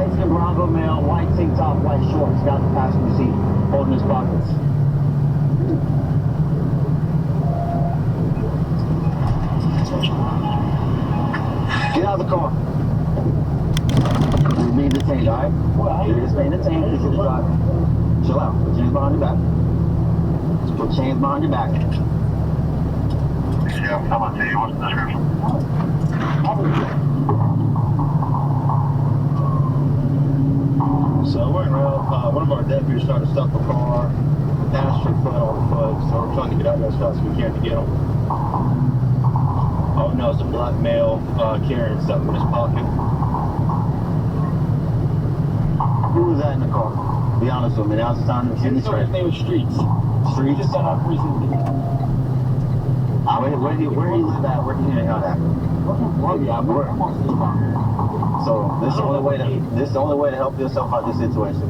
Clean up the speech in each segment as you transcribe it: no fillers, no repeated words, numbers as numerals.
Light-skinned Bronco male, white tank top, white shorts, got the passenger seat, holding his pockets. Get out of the car. You're being detained, alright? You're just being detained because you're driving. Chill out. Put your hands behind your back. Put your hands behind your back. Yeah, I'm gonna tell you what's the description. So we're in route. One of our deputies trying to stop the car. Passenger foot on foot, so we're trying to get out there as fast as we can to get him. Oh no, it's a black male carrying something in his pocket. Who was that in the car? Be honest with me. Now's the time to get the train. His name was Streets. Streets? Just got off recently. Where do you live at? Where do you hang out at? So this is the only way to help yourself out of this situation.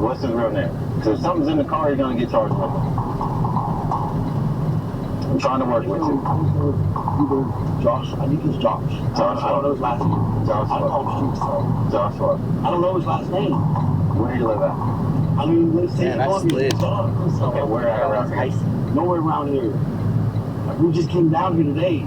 What's his real name? Because if something's in the car, you're gonna get charged with it. I'm trying to work with you. Josh. I think it's Josh. I don't know his last name. Joshua. I call him Streets. Joshua. I don't know his last name. Where do you live at? I mean, let's say Okay, where at around here? Nowhere around here. We just came down here today.